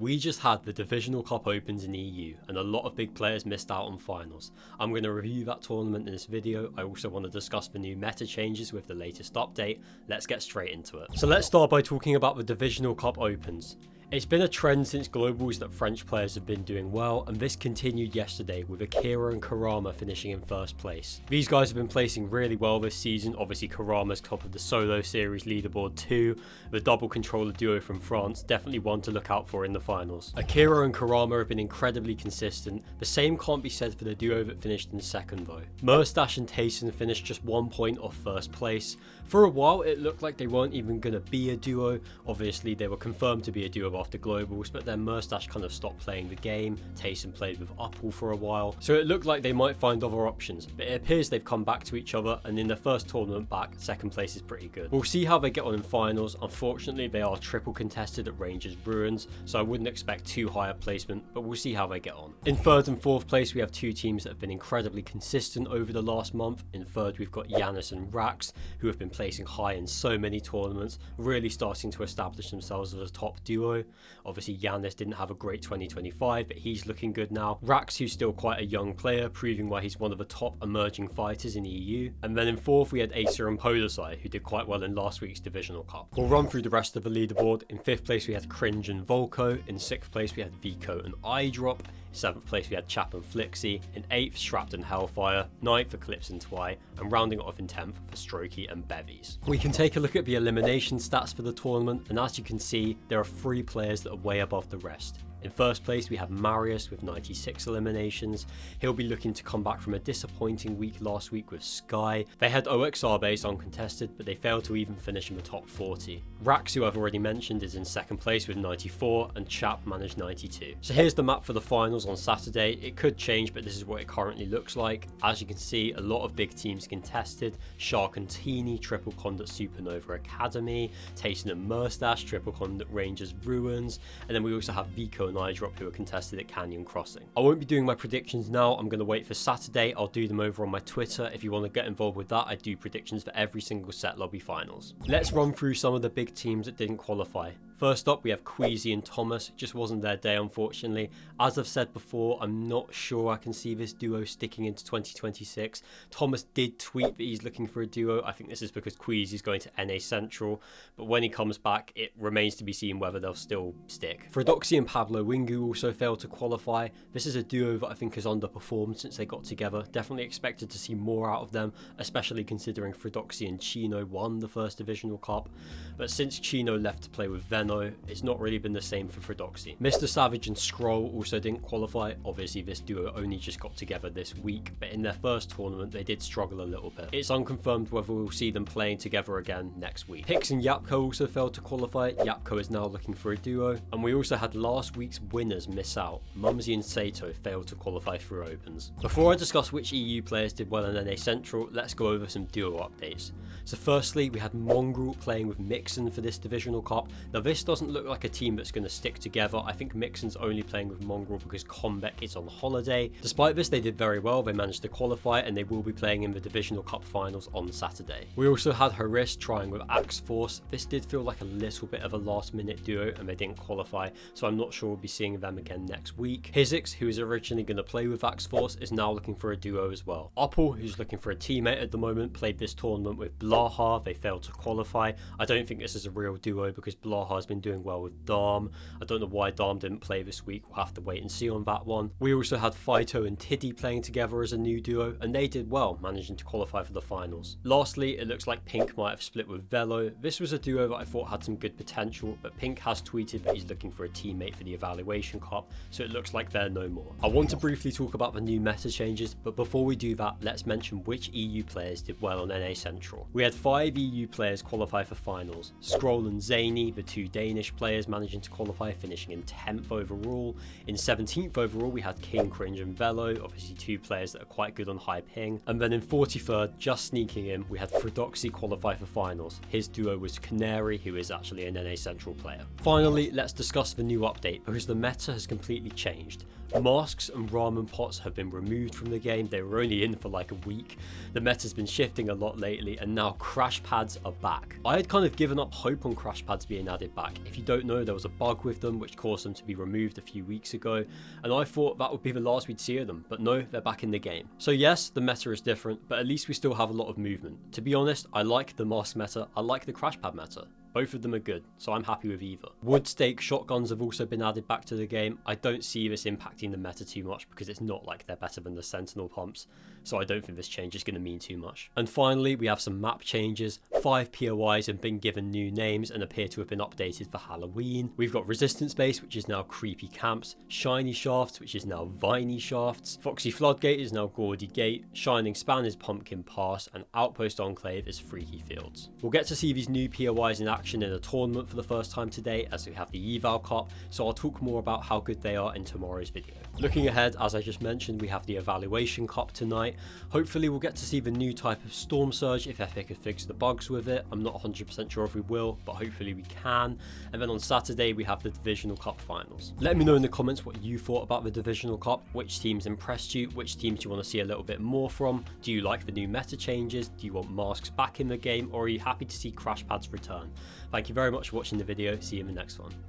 We just had the Divisional Cup Opens in EU and a lot of big players missed out on finals. I'm going to review that tournament in this video. I also want to discuss the new meta changes with the latest update. Let's get straight into it. So let's start by talking about the Divisional Cup Opens. It's been a trend since Globals that French players have been doing well, and this continued yesterday with Akira and Karama finishing in first place. These guys have been placing really well this season. Obviously Karama's top of the solo series leaderboard too. The double controller duo from France, definitely one to look out for in the finals. Akira and Karama have been incredibly consistent. The same can't be said for the duo that finished in second though. Murstache and Tayson finished just 1 point off first place. For a while it looked like they weren't even going to be a duo. Obviously they were confirmed to be a duo after Globals, but then Murstache kind of stopped playing the game. Tayson played with Uppal for a while, so it looked like they might find other options, but it appears they've come back to each other, and in their first tournament back, second place is pretty good. We'll see how they get on in finals. Unfortunately they are triple contested at Rangers Ruins, so I wouldn't expect too high a placement, but we'll see how they get on. In third and fourth place we have two teams that have been incredibly consistent over the last month. In third we've got Yanis and Rax, who have been placing high in so many tournaments, really starting to establish themselves as a top duo. Obviously Yanis didn't have a great 2025, but he's looking good now. Rax, who's still quite a young player, proving why he's one of the top emerging fighters in EU. And then in fourth we had Acer and Podosai, who did quite well in last week's Divisional Cup. We'll run through the rest of the leaderboard. In fifth place we had Cringe and Volko. In sixth place we had Vico and Eyedrop. 7th place we had Chap and Flixie, in 8th Strapped and Hellfire, 9th Eclipse and Twy, and rounding off in 10th for Strokey and Bevies. We can take a look at the elimination stats for the tournament, and as you can see there are 3 players that are way above the rest. In first place we have Marius with 96 eliminations. He'll be looking to come back from a disappointing week last week with Sky. They had OXR base uncontested, but they failed to even finish in the top 40. Rax, who I've already mentioned, is in second place with 94, and Chap managed 92. So here's the map for the finals on Saturday. It could change, but this is what it currently looks like. As you can see, a lot of big teams contested. Shark and Teeny, triple cond at Supernova Academy, Tayson and Murstache, triple cond at Rangers Ruins, and then we also have Vico and Eyedrop, who are contested at Canyon Crossing. I won't be doing my predictions now. I'm going to wait for Saturday. I'll do them over on my Twitter. If you want to get involved with that, I do predictions for every single set lobby finals. Let's run through some of the big teams that didn't qualify. First up we have Queasy and Thomas. It just wasn't their day, unfortunately. As I've said before, I'm not sure I can see this duo sticking into 2026. Thomas did tweet that he's looking for a duo. I think this is because Queasy is going to NA Central, but when he comes back it remains to be seen whether they'll still stick. Fredoxy and Pablo Wingu also failed to qualify. This is a duo that I think has underperformed since they got together. Definitely expected to see more out of them, especially considering Fredoxy and Chino won the first Divisional Cup, but since Chino left to play with Venom, it's not really been the same for Fredoxy. Mr. Savage and Scroll also didn't qualify. Obviously this duo only just got together this week, but in their first tournament they did struggle a little bit. It's unconfirmed whether we'll see them playing together again next week. Hicks and Yapko also failed to qualify. Yapko is now looking for a duo, and we also had last week's winners miss out. Mumsy and Sato failed to qualify through opens. Before I discuss which EU players did well in NA Central, let's go over some duo updates. So firstly we had Mongrel playing with Mixon for this Divisional Cup. Now this doesn't look like a team that's going to stick together. I think Mixon's only playing with Mongrel because Combeck is on holiday. Despite this, they did very well. They managed to qualify, and they will be playing in the Divisional Cup finals on Saturday. We also had Haris trying with Axe Force. This did feel like a little bit of a last minute duo, and they didn't qualify, so I'm not sure we'll be seeing them again next week. Hizix, who is originally going to play with Axe Force, is now looking for a duo as well. Uppal, who's looking for a teammate at the moment, played this tournament with Blaha. They failed to qualify. I don't think this is a real duo because Blaha has been doing well with Dharm. I don't know why Dharm didn't play this week. We'll have to wait and see on that one. We also had Fighto and Tiddy playing together as a new duo, and they did well, managing to qualify for the finals. Lastly, it looks like Pink might have split with Velo. This was a duo that I thought had some good potential, but Pink has tweeted that he's looking for a teammate for the Evaluation Cup, so it looks like they're no more. I want to briefly talk about the new meta changes, but before we do that, let's mention which EU players did well on NA Central. We had 5 EU players qualify for finals. Scroll and Zany, the 2 Danish players, managing to qualify, finishing in 10th overall. In 17th overall we had King, Cringe and Velo, obviously 2 players that are quite good on high ping. And then in 43rd, just sneaking in, we had Fredoxy qualify for finals. His duo was Canary, who is actually an NA Central player. Finally, let's discuss the new update, because the meta has completely changed. Masks and ramen pots have been removed from the game. They were only in for like a week. The meta's been shifting a lot lately, and now crash pads are back. I had kind of given up hope on crash pads being added back back. If you don't know, there was a bug with them which caused them to be removed a few weeks ago, and I thought that would be the last we'd see of them, but no, they're back in the game. So yes, the meta is different, but at least we still have a lot of movement. To be honest, I like the mask meta, I like the crash pad meta. Both of them are good, so I'm happy with either. Wood stake shotguns have also been added back to the game. I don't see this impacting the meta too much because it's not like they're better than the sentinel pumps, so I don't think this change is going to mean too much. And finally, we have some map changes. 5 POIs have been given new names and appear to have been updated for Halloween. We've got Resistance Base, which is now Creepy Camps, Shiny Shafts, which is now Viney Shafts, Foxy Floodgate is now Gaudy Gate, Shining Span is Pumpkin Pass, and Outpost Enclave is Freaky Fields. We'll get to see these new POIs in action in a tournament for the first time today, as we have the Eval Cup, so I'll talk more about how good they are in tomorrow's video. Looking ahead, as I just mentioned, we have the Evaluation Cup tonight. Hopefully we'll get to see the new type of Storm Surge if Epic have fixed the bugs with it. I'm not 100% sure if we will, but hopefully we can. And then on Saturday we have the Divisional Cup finals. Let me know in the comments what you thought about the Divisional Cup, which teams impressed you, which teams you want to see a little bit more from. Do you like the new meta changes? Do you want masks back in the game, or are you happy to see crash pads return? Thank you very much for watching the video. See you in the next one.